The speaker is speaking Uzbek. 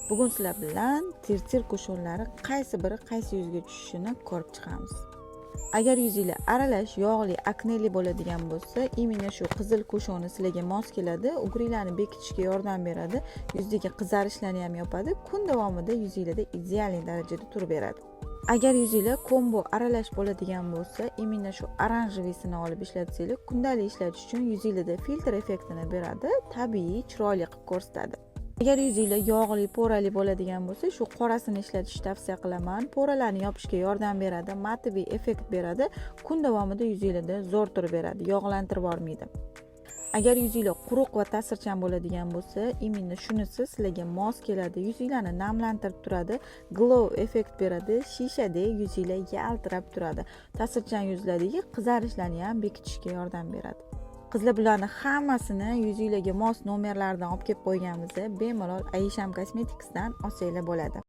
Bugun sizlar bilan tir qo'shonlari qaysi biri qaysi yuzga tushishini ko'rib chiqamiz. Agar yuzinglar aralash, yog'li, akneli bo'ladigan bo'lsa, imенно shu qizil qo'shoni sizlarga mos keladi, ugringlarni bekitishga yordam beradi, yuzdagi qizarishlarni ham yopadi, kun davomida yuzinglarda ideal darajada turib beradi. Agar yuzinglar kombo aralash bo'ladigan bo'lsa, imенно shu oranjevisini olib ishlatsanglar, kundalik ishlatish uchun yuzinglarda filtr effektini beradi, tabiiy, chiroyli qilib ko'rsatadi. Agar yuzinglar yog'li, po'rali bo'ladigan bo'lsa, shu qorasini ishlatishni tavsiya qilaman. Po'ralarni yopishga yordam beradi, matoviy effekt beradi, kun davomida yuzinglarda zo'r turib beradi, yog'lantirib yubormaydi. Agar yuzinglar quruq va ta'sirchan bo'ladigan bo'lsa, imенно shunisi sizlarga mos keladi, yuzinglarni namlantirib turadi, glow effekt beradi, shishadek yuzinglar yaltirab turadi. Ta'sirchan yuzlardagi qizarishlarni ham bekitishga yordam beradi. Qizlar bularni hammasini yuzinglarga mos nomerlardan olib kelib qo'yganmiz. Bemalol Aisham Cosmetics'dan olsanglar bo'ladi.